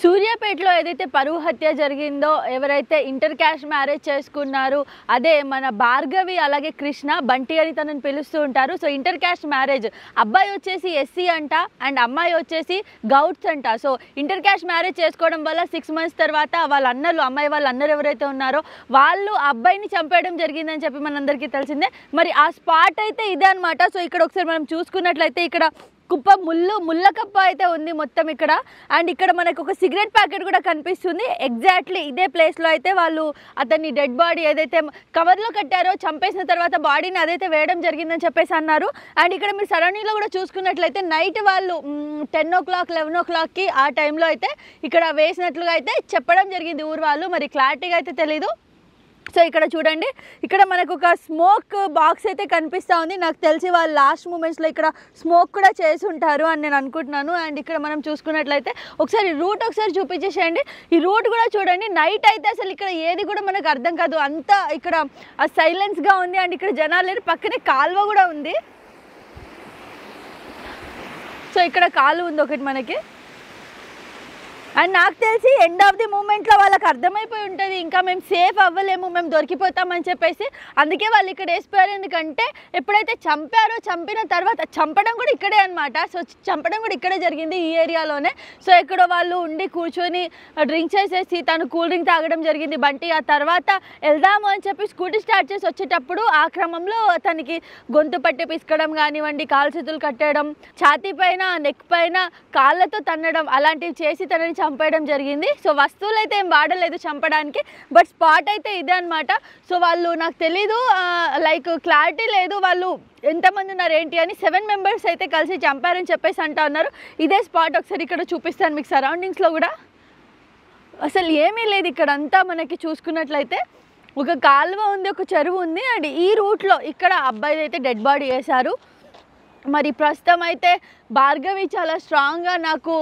సూర్యాపేటలో ఏదైతే పరువు హత్య జరిగిందో, ఎవరైతే ఇంటర్ క్యాస్ట్ మ్యారేజ్ చేసుకున్నారో అదే మన భార్గవి, అలాగే కృష్ణ, బంటి అని తనని పిలుస్తూ ఉంటారు. సో ఇంటర్ క్యాస్ట్ మ్యారేజ్, అబ్బాయి వచ్చేసి ఎస్సీ అంట అండ్ అమ్మాయి వచ్చేసి గౌడ్స్ అంట. సో ఇంటర్ క్యాస్ట్ మ్యారేజ్ చేసుకోవడం వల్ల 6 months తర్వాత వాళ్ళ అన్నలు, అమ్మాయి వాళ్ళ అన్నలు ఎవరైతే ఉన్నారో వాళ్ళు అబ్బాయిని చంపేయడం జరిగిందని చెప్పి మనందరికీ తెలిసిందే. మరి ఆ స్పాట్ అయితే ఇదే అనమాట. సో ఇక్కడ ఒకసారి మనం చూసుకున్నట్లయితే ఇక్కడ కుప్ప ముళ్ళకప్ప అయితే ఉంది మొత్తం ఇక్కడ. అండ్ ఇక్కడ మనకు ఒక సిగరెట్ ప్యాకెట్ కూడా కనిపిస్తుంది. ఎగ్జాక్ట్లీ ఇదే ప్లేస్లో అయితే వాళ్ళు అతన్ని డెడ్ బాడీ ఏదైతే కవర్లో కట్టారో, చంపేసిన తర్వాత బాడీని అదైతే వేయడం జరిగిందని చెప్పేసి అన్నారు. అండ్ ఇక్కడ మీరు సరౌండింగ్లో కూడా చూసుకున్నట్లయితే నైట్ వాళ్ళు 10 o'clock 11 o'clockకి ఆ టైంలో అయితే ఇక్కడ వేసినట్లుగా అయితే చెప్పడం జరిగింది ఊరు వాళ్ళు. మరి క్లారిటీగా అయితే తెలీదు. సో ఇక్కడ చూడండి, ఇక్కడ మనకు ఒక స్మోక్ బాక్స్ అయితే కనిపిస్తూ ఉంది. నాకు తెలిసి వాళ్ళు లాస్ట్ మూమెంట్స్లో ఇక్కడ స్మోక్ కూడా చేసి ఉంటారు అని నేను అనుకుంటున్నాను. అండ్ ఇక్కడ మనం చూసుకున్నట్లయితే ఒకసారి రూట్ ఒకసారి చూపించేసేయండి. ఈ రూట్ కూడా చూడండి. నైట్ అయితే అసలు ఇక్కడ ఏది కూడా మనకు అర్థం కాదు, అంతా ఇక్కడ సైలెన్స్గా ఉంది. అండ్ ఇక్కడ జనాలు లేరు, పక్కనే కాలువ కూడా ఉంది. సో ఇక్కడ కాలువ ఉంది ఒకటి మనకి. అండ్ నాకు తెలిసి ఎండ్ ఆఫ్ ది మూమెంట్లో వాళ్ళకి అర్థమైపోయి ఉంటుంది, ఇంకా మేము సేఫ్ అవ్వలేము, మేము దొరికిపోతామని చెప్పేసి. అందుకే వాళ్ళు ఇక్కడ వేసిపోయారు. ఎందుకంటే ఎప్పుడైతే చంపారో, చంపిన తర్వాత చంపడం కూడా ఇక్కడే అనమాట. సో చంపడం కూడా ఇక్కడే జరిగింది, ఈ ఏరియాలోనే. సో ఇక్కడ వాళ్ళు ఉండి కూర్చొని డ్రింక్ చేసేసి తను కూల్ డ్రింక్ తాగడం జరిగింది బంటి. ఆ తర్వాత వెళ్దాము అని చెప్పి స్కూటీ స్టార్ట్ చేసి వచ్చేటప్పుడు ఆ క్రమంలో తనకి గొంతు పట్టి పిసుకడం కానివ్వండి, కాలు చేతులు కట్టడం, ఛాతీ పైన, నెక్ పైన కాళ్ళతో తన్నడం, అలాంటివి చేసి తనని చంపేయడం జరిగింది. సో వస్తువులు అయితే ఏం వాడలేదు చంపడానికి, బట్ స్పాట్ అయితే ఇదే అనమాట. సో వాళ్ళు నాకు తెలీదు, లైక్ క్లారిటీ లేదు వాళ్ళు ఎంతమంది ఉన్నారు ఏంటి అని. 7 members అయితే కలిసి చంపారని చెప్పేసి అంటా ఉన్నారు. ఇదే స్పాట్ ఒకసారి ఇక్కడ చూపిస్తాను మీకు సరౌండింగ్స్లో కూడా. అసలు ఏమీ లేదు ఇక్కడ అంతా. మనకి చూసుకున్నట్లయితే ఒక కాలువ ఉంది, ఒక చెరువు ఉంది. అండ్ ఈ రూట్లో ఇక్కడ అబ్బాయి అయితే డెడ్ బాడీ వేశారు. మరి ప్రస్తుతం అయితే భార్గవి చాలా స్ట్రాంగ్గా నాకు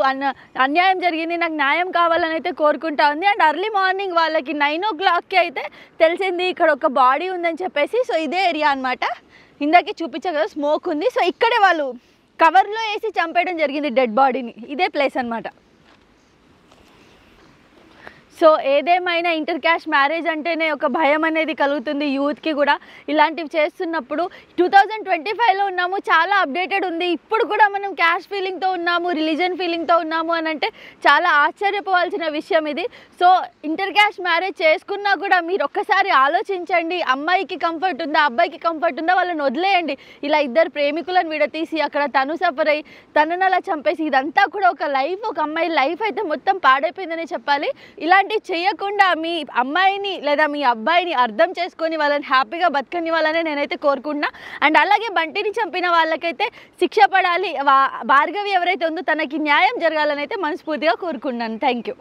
అన్యాయం జరిగింది, నాకు న్యాయం కావాలని అయితే కోరుకుంటా ఉంది. అండ్ ఎర్లీ మార్నింగ్ వాళ్ళకి 9 o'clockకి అయితే తెలిసింది ఇక్కడ ఒక బాడీ ఉందని చెప్పేసి. సో ఇదే ఏరియా అనమాట, ఇందాకే చూపించా కదా స్మోక్ ఉంది. సో ఇక్కడే వాళ్ళు కవర్లో వేసి చంపేయడం జరిగింది డెడ్ బాడీని. ఇదే ప్లేస్ అనమాట. సో ఏదేమైనా ఇంటర్ క్యాస్ట్ మ్యారేజ్ అంటేనే ఒక భయం అనేది కలుగుతుంది యూత్కి కూడా. ఇలాంటివి చేస్తున్నప్పుడు 2025లో ఉన్నాము, చాలా అప్డేటెడ్ ఉంది. ఇప్పుడు కూడా మనం క్యాస్ట్ ఫీలింగ్తో ఉన్నాము, రిలీజన్ ఫీలింగ్తో ఉన్నాము అని అంటే చాలా ఆశ్చర్యపోవాల్సిన విషయం ఇది. సో ఇంటర్ క్యాస్ట్ మ్యారేజ్ చేసుకున్నా కూడా మీరు ఒక్కసారి ఆలోచించండి, అమ్మాయికి కంఫర్ట్ ఉందా, అబ్బాయికి కంఫర్ట్ ఉందా, వాళ్ళని వదిలేయండి. ఇలా ఇద్దరు ప్రేమికులను విడతీసి అక్కడ తను సఫర్ అయ్యి తనను అలా చంపేసి ఇదంతా కూడా ఒక లైఫ్, ఒక అమ్మాయి లైఫ్ అయితే మొత్తం పాడైపోయిందనే చెప్పాలి. ఇలాంటి చేయకుండా మీ అమ్మాయిని లేదా మీ అబ్బాయిని అర్థం చేసుకొని వాళ్ళని హ్యాపీగా బతకని వాళ్ళనే నేనైతే కోరుకుంటున్నా. అండ్ అలాగే బంటిని చంపిన వాళ్ళకైతే శిక్ష పడాలి, భార్గవి ఎవరైతే ఉందో తనకి న్యాయం జరగాలని అయితే మనస్ఫూర్తిగా కోరుకుంటున్నాను. Thank you.